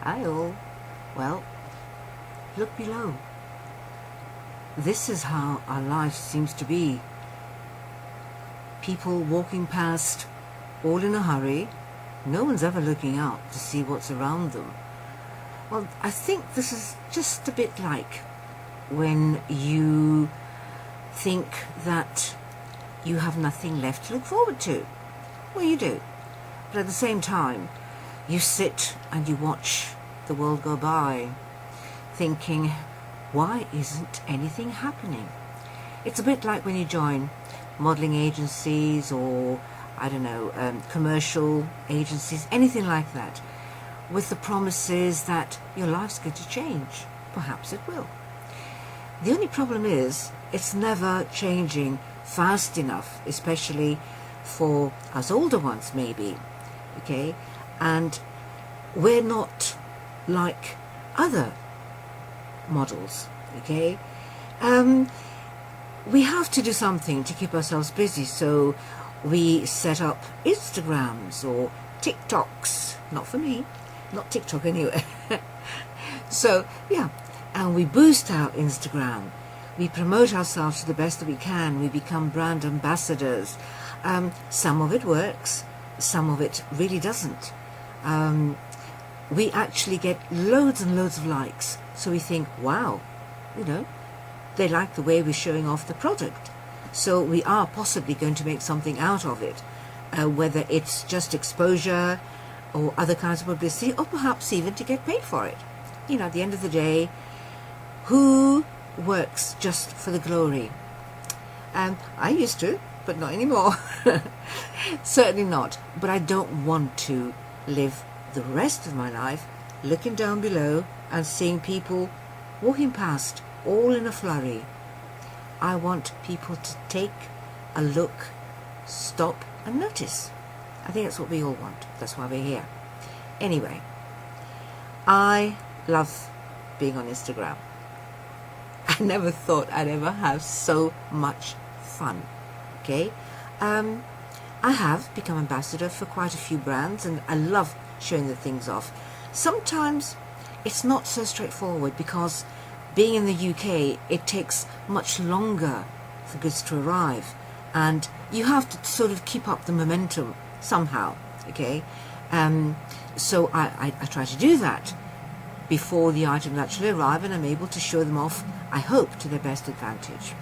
Hi all. Well, look below. This is how our life seems to be. People walking past, all in a hurry. No one's ever looking out to see what's around them. Well, I think this is just a bit like when you think that you have nothing left to look forward to. Well, you do. But at the same time, you sit and you watch the world go by, thinking, why isn't anything happening? It's a bit like when you join modelling agencies or, I don't know, commercial agencies, anything like that, with the promises that your life's going to change. Perhaps it will. The only problem is, it's never changing fast enough, especially for us older ones maybe, okay? And we're not like other models, okay? We have to do something to keep ourselves busy, so we set up Instagrams or TikToks. Not for me, not TikTok anyway. So yeah, and we boost our Instagram. We promote ourselves to the best that we can. We become brand ambassadors. Some of it works, some of it really doesn't. We actually get loads and loads of likes, so we think, wow, you know, they like the way we're showing off the product, so we are possibly going to make something out of it, whether it's just exposure or other kinds of publicity, or perhaps even to get paid for it. You know, at the end of the day, who works just for the glory? I used to, but not anymore. Certainly not. But I don't want to live the rest of my life looking down below and seeing people walking past all in a flurry. I want people to take a look, stop and notice. I think that's what we all want. That's why we're here. Anyway, I love being on Instagram. I never thought I'd ever have so much fun. Okay, I have become ambassador for quite a few brands, and I love showing the things off. Sometimes it's not so straightforward because being in the UK, it takes much longer for goods to arrive, and you have to sort of keep up the momentum somehow. Okay, so I try to do that before the items actually arrive, and I'm able to show them off, I hope, to their best advantage.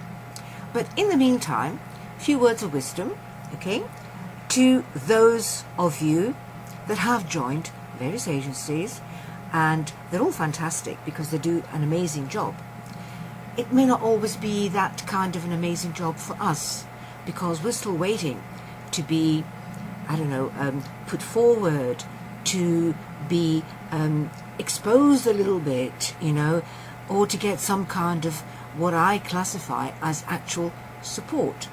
But in the meantime, a few words of wisdom, okay, to those of you that have joined various agencies, and they're all fantastic because they do an amazing job. It may not always be that kind of an amazing job for us, because we're still waiting to be, I don't know, put forward, to be exposed a little bit, you know, or to get some kind of what I classify as actual support.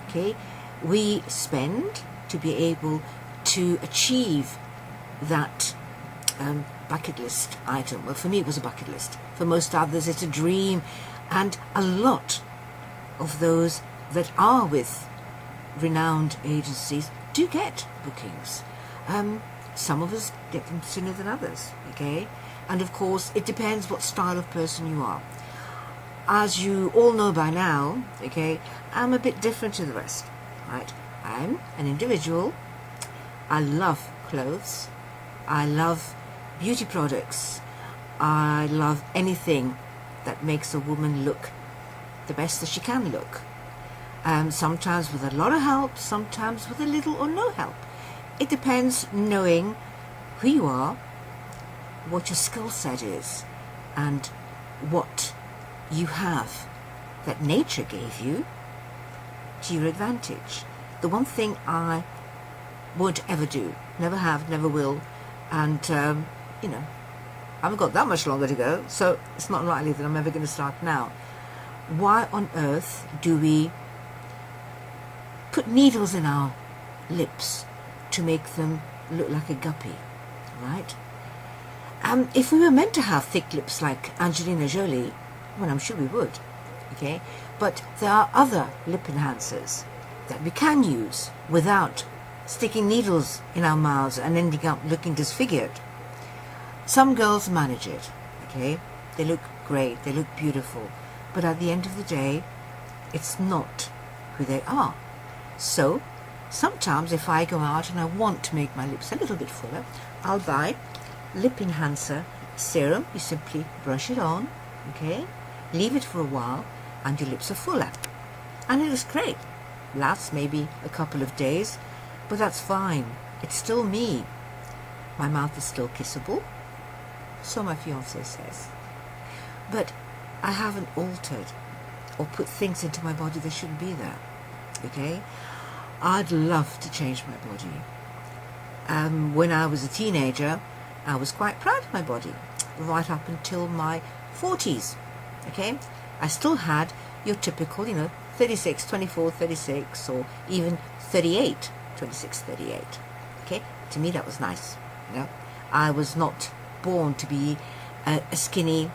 Okay, we spend to be able to achieve that bucket list item. Well, for me it was a bucket list. For most others it's a dream, and a lot of those that are with renowned agencies do get bookings. Some of us get them sooner than others, okay? And of course it depends what style of person you are. As you all know by now, okay, I'm a bit different to the rest, right? I'm an individual. I love clothes. I love beauty products. I love anything that makes a woman look the best that she can look. Sometimes with a lot of help, sometimes with a little or no help. It depends, knowing who you are, what your skill set is, and what you have that nature gave you to your advantage. The one thing I won't ever do, never have, never will, and you know, I haven't got that much longer to go, so it's not likely that I'm ever going to start now. Why on earth do we put needles in our lips to make them look like a guppy, right? If we were meant to have thick lips like Angelina Jolie, well, I'm sure we would, okay? But there are other lip enhancers that we can use without sticking needles in our mouths and ending up looking disfigured. Some girls manage it, okay? They look great, they look beautiful, but at the end of the day, it's not who they are. So sometimes if I go out and I want to make my lips a little bit fuller, I'll buy lip enhancer serum. You simply brush it on, okay? Leave it for a while and your lips are fuller. And it is great. Lasts maybe a couple of days, but that's fine. It's still me. My mouth is still kissable, so my fiancé says. But I haven't altered or put things into my body that shouldn't be there, okay? I'd love to change my body. When I was a teenager, I was quite proud of my body, right up until my 40s, okay? I still had your typical, 36, 24, 36, or even 38, 26, 38, okay? To me, that was nice, I was not born to be a skinny,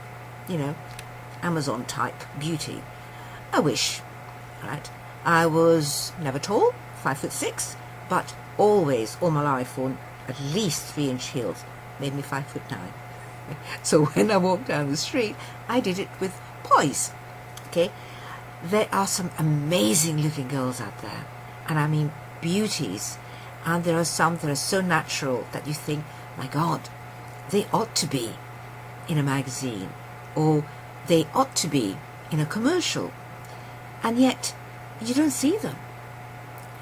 Amazon type beauty. I wish, right? I was never tall, 5'6", but always, all my life, worn at least 3-inch heels, made me 5'9". So when I walked down the street, I did it with poise, okay? There are some amazing looking girls out there, and I mean beauties, and there are some that are so natural that you think, my God, they ought to be in a magazine, or they ought to be in a commercial, and yet you don't see them.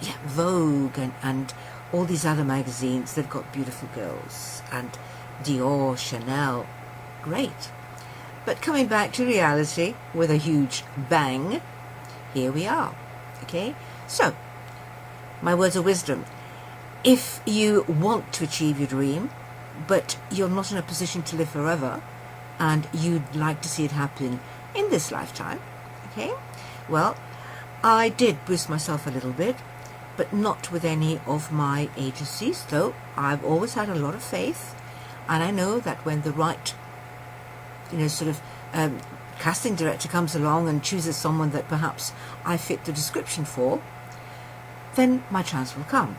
Yeah, Vogue and all these other magazines, they've got beautiful girls, and Dior, Chanel, great. But coming back to reality with a huge bang, here we are, okay? So, my words of wisdom. If you want to achieve your dream, but you're not in a position to live forever, and you'd like to see it happen in this lifetime, okay? Well, I did boost myself a little bit, but not with any of my agencies, though I've always had a lot of faith, and I know that when the right, casting director comes along and chooses someone that perhaps I fit the description for, then my chance will come.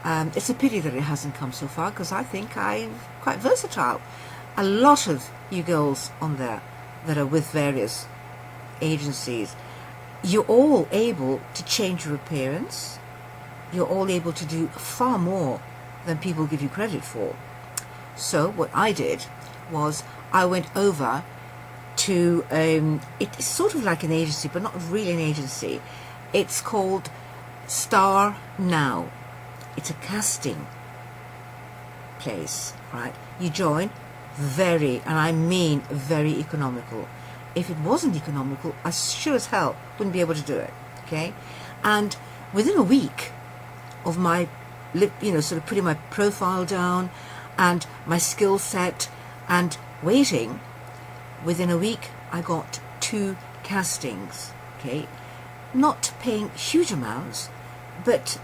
It's a pity that it hasn't come so far, because I think I'm quite versatile. A lot of you girls on there that are with various agencies, you're all able to change your appearance. You're all able to do far more than people give you credit for. So what I did was I went over to, it's sort of like an agency, but not really an agency. It's called Star Now. It's a casting place, right? You join, and I mean very economical. If it wasn't economical, I sure as hell wouldn't be able to do it, okay? And within a week of my sort of putting my profile down and my skill set and waiting, within a week I got 2 castings, okay? Not paying huge amounts, but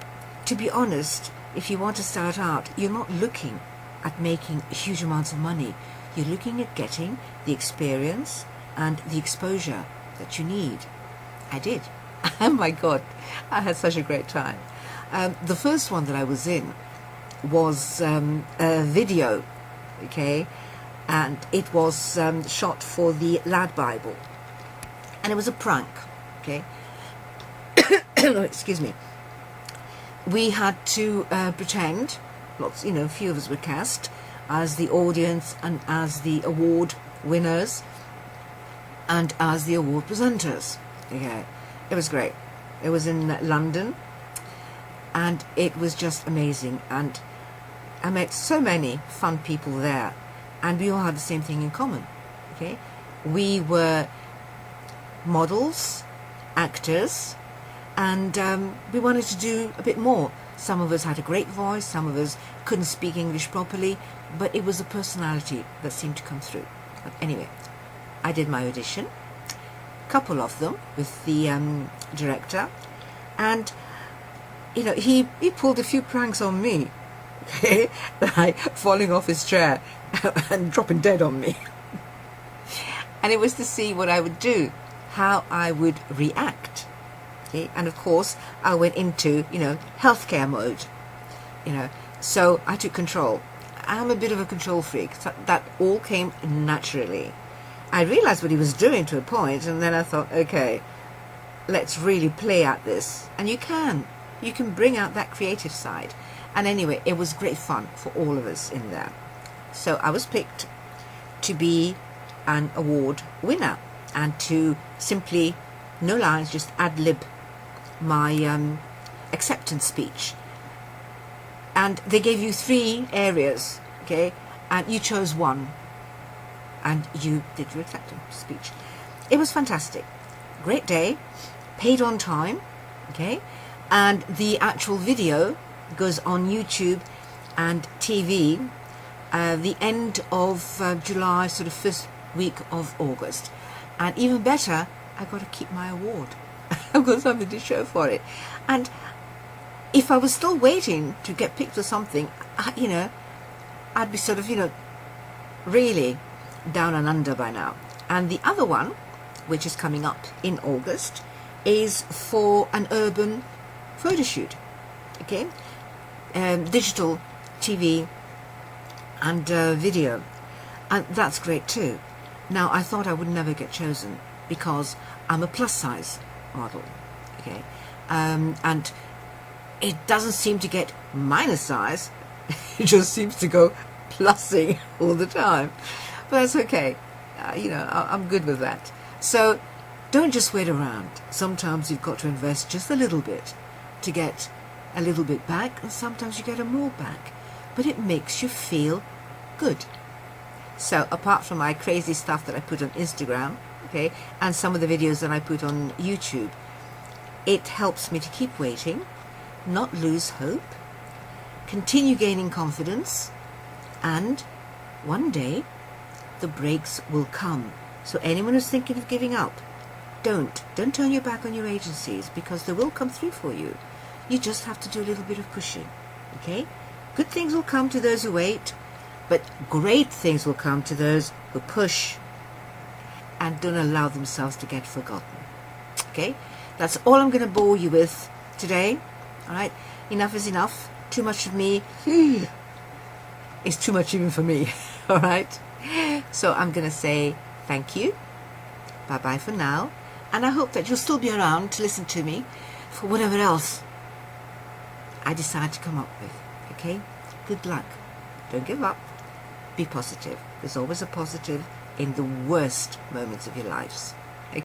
to be honest, if you want to start out, you're not looking at making huge amounts of money. You're looking at getting the experience and the exposure that you need. I did. Oh my God, I had such a great time. The first one that I was in was a video, okay, and it was shot for the Lad Bible, and it was a prank, okay. Excuse me. We had to pretend, a few of us were cast as the audience and as the award winners and as the award presenters. Okay, it was great. It was in London, and it was just amazing, and I met so many fun people there, and we all had the same thing in common, okay? We were models, actors, and we wanted to do a bit more. Some of us had a great voice, some of us couldn't speak English properly, but it was the personality that seemed to come through. But anyway, I did my audition, a couple of them with the director, and he pulled a few pranks on me, okay, like falling off his chair and dropping dead on me. And it was to see what I would do, how I would react. Okay? And of course, I went into, healthcare mode, so I took control. I'm a bit of a control freak. So that all came naturally. I realized what he was doing to a point, and then I thought, okay, let's really play at this. And you can bring out that creative side. And anyway, it was great fun for all of us in there. So I was picked to be an award winner and to simply, no lines, just ad-lib my acceptance speech. And they gave you 3 areas, okay, and you chose one and you did your acceptance speech. It was fantastic. Great day, paid on time, okay, and the actual video goes on YouTube and TV the end of July, sort of first week of August. And even better, I got to keep my award. I've got something to show for it. And if I was still waiting to get picked or something, I'd be sort of, really down and under by now. And the other one, which is coming up in August, is for an urban photo shoot, okay? Digital, TV, and video. And that's great too. Now, I thought I would never get chosen because I'm a plus size model, okay? And it doesn't seem to get minus size. It just seems to go plussing all the time. But that's okay. I'm good with that. So don't just wait around. Sometimes you've got to invest just a little bit to get a little bit back, and sometimes you get a more back. But it makes you feel good. So apart from my crazy stuff that I put on Instagram, okay, and some of the videos that I put on YouTube, it helps me to keep waiting, not lose hope, continue gaining confidence, and one day the breaks will come. So anyone who's thinking of giving up, don't turn your back on your agencies, because they will come through for you. You just have to do a little bit of pushing, okay? Good things will come to those who wait, but great things will come to those who push and don't allow themselves to get forgotten, okay? That's all I'm going to bore you with today, all right? Enough is enough. Too much of me is too much even for me, all right? So I'm going to say thank you, bye-bye for now, and I hope that you'll still be around to listen to me for whatever else I decide to come up with, okay? Good luck. Don't give up. Be positive. There's always a positive in the worst moments of your lives.